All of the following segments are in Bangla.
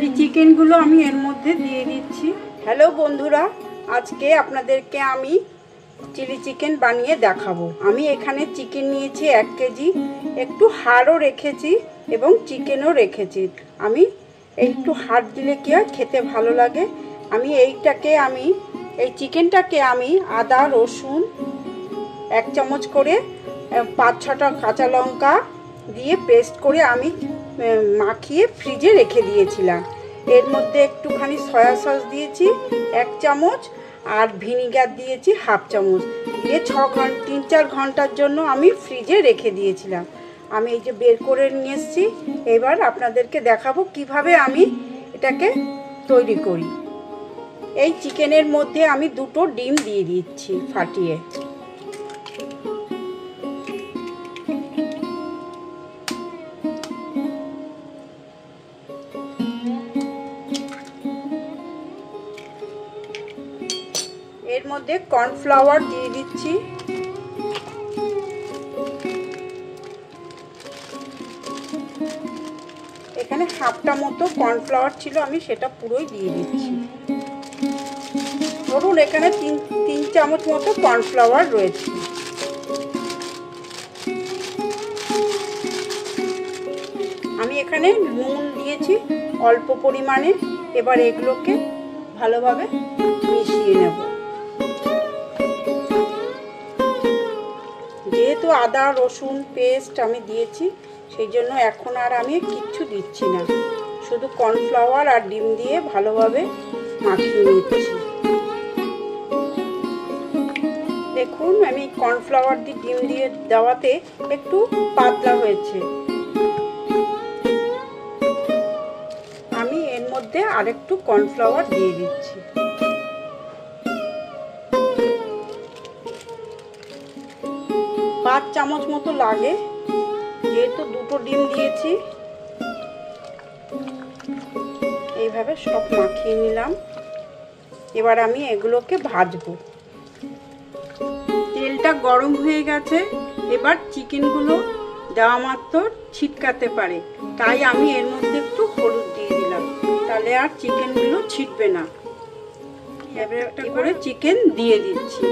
এই চিকেনগুলো আমি এর মধ্যে দিয়ে দিচ্ছি। হ্যালো বন্ধুরা, আজকে আপনাদেরকে আমি চিলি চিকেন বানিয়ে দেখাবো। আমি এখানে চিকেন নিয়েছি 1 কেজি, একটু হাড়ও রেখেছি এবং চিকেনও রেখেছি। আমি একটু হাড় দিলে কি হয়, খেতে ভালো লাগে। আমি এই চিকেনটাকে আমি আদা রসুন 1 চামচ করে 5-6টা কাঁচা লঙ্কা দিয়ে পেস্ট করে আমি মাখিয়ে ফ্রিজে রেখে দিয়েছিলাম। এর মধ্যে একটুখানি সয়া সস দিয়েছি 1 চামচ আর ভিনিগার দিয়েছি 1/2 চামচ দিয়ে 3-4 ঘন্টার জন্য আমি ফ্রিজে রেখে দিয়েছিলাম। আমি এই যে বের করে নিয়ে এসেছি। এবার আপনাদেরকে দেখাবো কিভাবে আমি এটাকে তৈরি করি। এই চিকেনের মধ্যে আমি 2টো ডিম দিয়ে দিচ্ছি ফাটিয়ে। এর মধ্যে কর্নফ্লাওয়ার দিয়ে দিচ্ছি। এখানে 1/2টা মতো কর্নফ্লাওয়ার ছিল, আমি সেটা পুরোই দিয়ে দিচ্ছি। ধরুন এখানে 3 চামচ মতো কর্নফ্লাওয়ার রয়েছে। আমি এখানে নুন দিয়েছি অল্প পরিমাণে। এবার এগুলোকে ভালোভাবে মিশিয়ে নেব। যেহেতু আদা রসুন পেস্ট আমি দিয়েছি, সেই জন্য এখন আর আমি কিচ্ছু দিচ্ছি না, শুধু কর্নফ্লাওয়ার আর ডিম দিয়ে ভালোভাবে মাখিয়ে নিচ্ছি। দেখুন আমি কর্নফ্লাওয়ার দিয়ে ডিম দিয়ে দেওয়াতে একটু পাতলা হয়েছে। আমি এর মধ্যে আরেকটু কর্নফ্লাওয়ার দিয়ে দিচ্ছি। পাঁচ চামচ মতো লাগে, যেহেতু 2টো ডিম দিয়েছি। এইভাবে সব মাখিয়ে নিলাম। এবার আমি এগুলোকে ভাজবো। তেলটা গরম হয়ে গেছে। এবার চিকেনগুলো দেওয়া মাত্র ছিটকাতে পারে, তাই আমি এর মধ্যে একটু হলুদ দিয়ে দিলাম, তাহলে আর চিকেনগুলো ছিটবে না। এবার একটা করে চিকেন দিয়ে দিচ্ছি।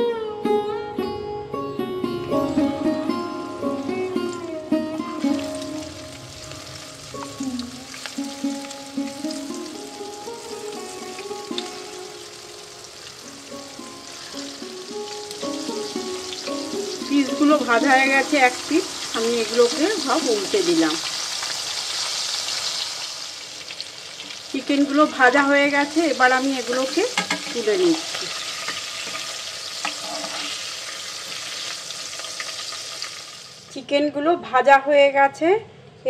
পিসগুলো ভাজা হয়ে গেছে 1 পিস, আমি এগুলোকে সব উল্টে দিলাম। চিকেনগুলো ভাজা হয়ে গেছে, এবার আমি এগুলোকে তুলে নিচ্ছি। চিকেনগুলো ভাজা হয়ে গেছে,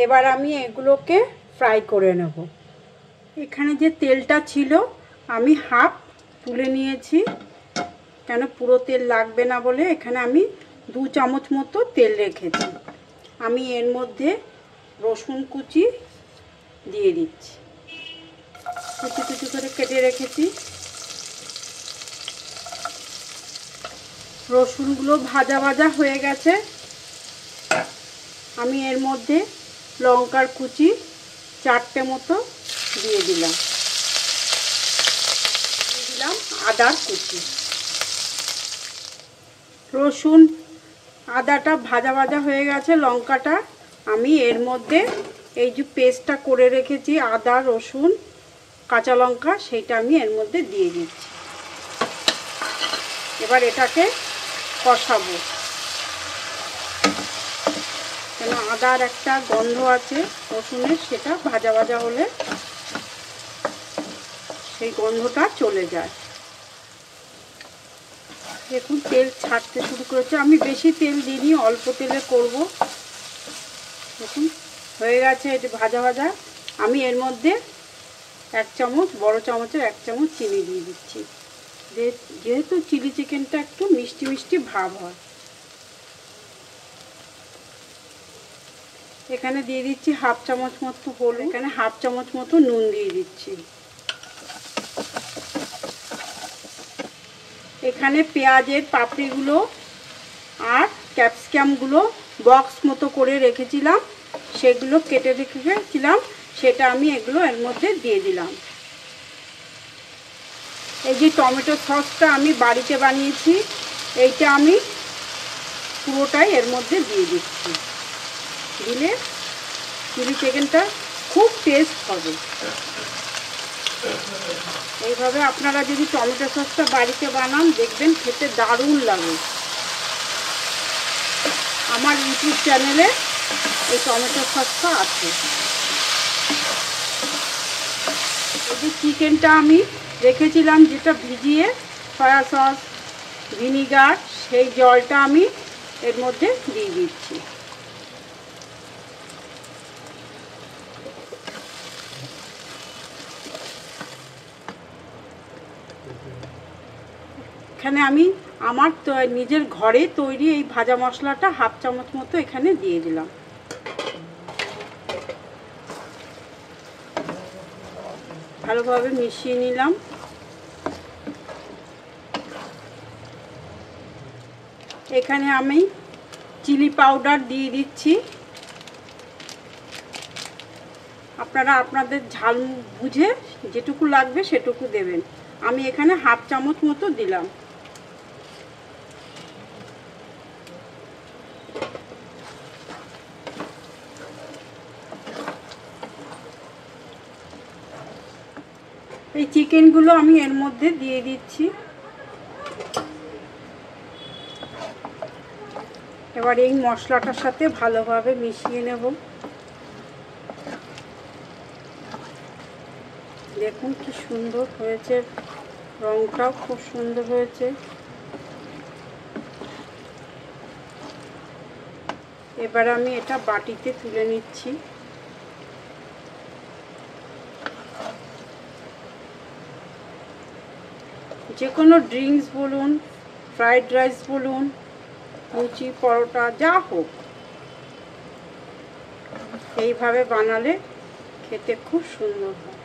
এবার আমি এগুলোকে ফ্রাই করে নেব। এখানে যে তেলটা ছিল আমি হাফ তুলে নিয়েছি, কেন পুরো তেল লাগবে না বলে। এখানে আমি 2 চামচ মতো তেল রেখেছি। আমি এর মধ্যে রসুন কুচি দিয়ে দিচ্ছি, কুচি কুচি করে কেটে রেখেছি। রসুনগুলো ভাজা ভাজা হয়ে গেছে। আমি এর মধ্যে লঙ্কার কুচি 4টে মতো দিয়ে দিলাম। আদার কুচি। রসুন আদাটা ভাজা ভাজা হয়ে গেছে, লঙ্কাটা আমি এর মধ্যে এই যে পেস্টটা করে রেখেছি আদা রসুন কাঁচা লঙ্কা, সেইটা আমি এর মধ্যে দিয়ে দিচ্ছি। এবার এটাকে কষাবো, কেন আদার একটা গন্ধ আছে রসুনের, সেটা ভাজা ভাজা হলে সেই গন্ধটা চলে যায়। দেখুন তেল ছাড়তে শুরু করেছে। আমি বেশি তেল দিইনি, অল্প তেলে করব। দেখুন হয়ে গেছে এটা ভাজা ভাজা। আমি এর মধ্যে 1 চামচ, বড় চামচের 1 চামচ চিনি দিয়ে দিচ্ছি, যেহেতু চিলি চিকেনটা একটু মিষ্টি মিষ্টি ভাব হয়। এখানে দিয়ে দিচ্ছি 1/2 চামচ মতো হলুদ, এখানে 1/2 চামচ মতো নুন দিয়ে দিচ্ছি। এখানে পেঁয়াজের পাপড়িগুলো আর ক্যাপসিকামগুলো বক্স মতো করে রেখেছিলাম, সেগুলো কেটে রেখেছিলাম, সেটা আমি এগুলো এর মধ্যে দিয়ে দিলাম। এই যে টমেটো সসটা আমি বাড়িতে বানিয়েছি, এইটা আমি পুরোটাই এর মধ্যে দিয়ে দিচ্ছি। দিলে চিলি চিকেনটা খুব টেস্ট হবে। এইভাবে আপনারা যদি টমেটো সসটা বাড়িতে বানান দেখবেন খেতে দারুণ লাগে। আমার ইউটিউব চ্যানেলে এই টমেটো সসটা আছে। এই যে চিকেনটা আমি রেখেছিলাম যেটা ভিজিয়ে, সয়া সস ভিনিগার, সেই জলটা আমি এর মধ্যে দিয়ে দিচ্ছি। এখানে আমি আমার নিজের ঘরে তৈরি এই ভাজা মশলাটা হাফ চামচ মতো এখানে দিয়ে দিলাম। ভালোভাবে মিশিয়ে নিলাম। এখানে আমি চিলি পাউডার দিয়ে দিচ্ছি। আপনারা আপনাদের ঝাল বুঝে যেটুকু লাগবে সেটুকু দেবেন। আমি এখানে হাফ চামচ মতো দিলাম। এই চিকেনগুলো আমি এর মধ্যে দিয়ে দিচ্ছি। এবার এই মশলাটার সাথে ভালোভাবে মিশিয়ে নেব। দেখুন কি সুন্দর হয়েছে, রংটাও খুব সুন্দর হয়েছে। এবার আমি এটা বাটিতে তুলে নিচ্ছি। যে কোনো ড্রিঙ্কস বলুন, ফ্রাইড রাইস বলুন, লুচি পরোটা যা হোক, এইভাবে বানালে খেতে খুব সুন্দর হয়।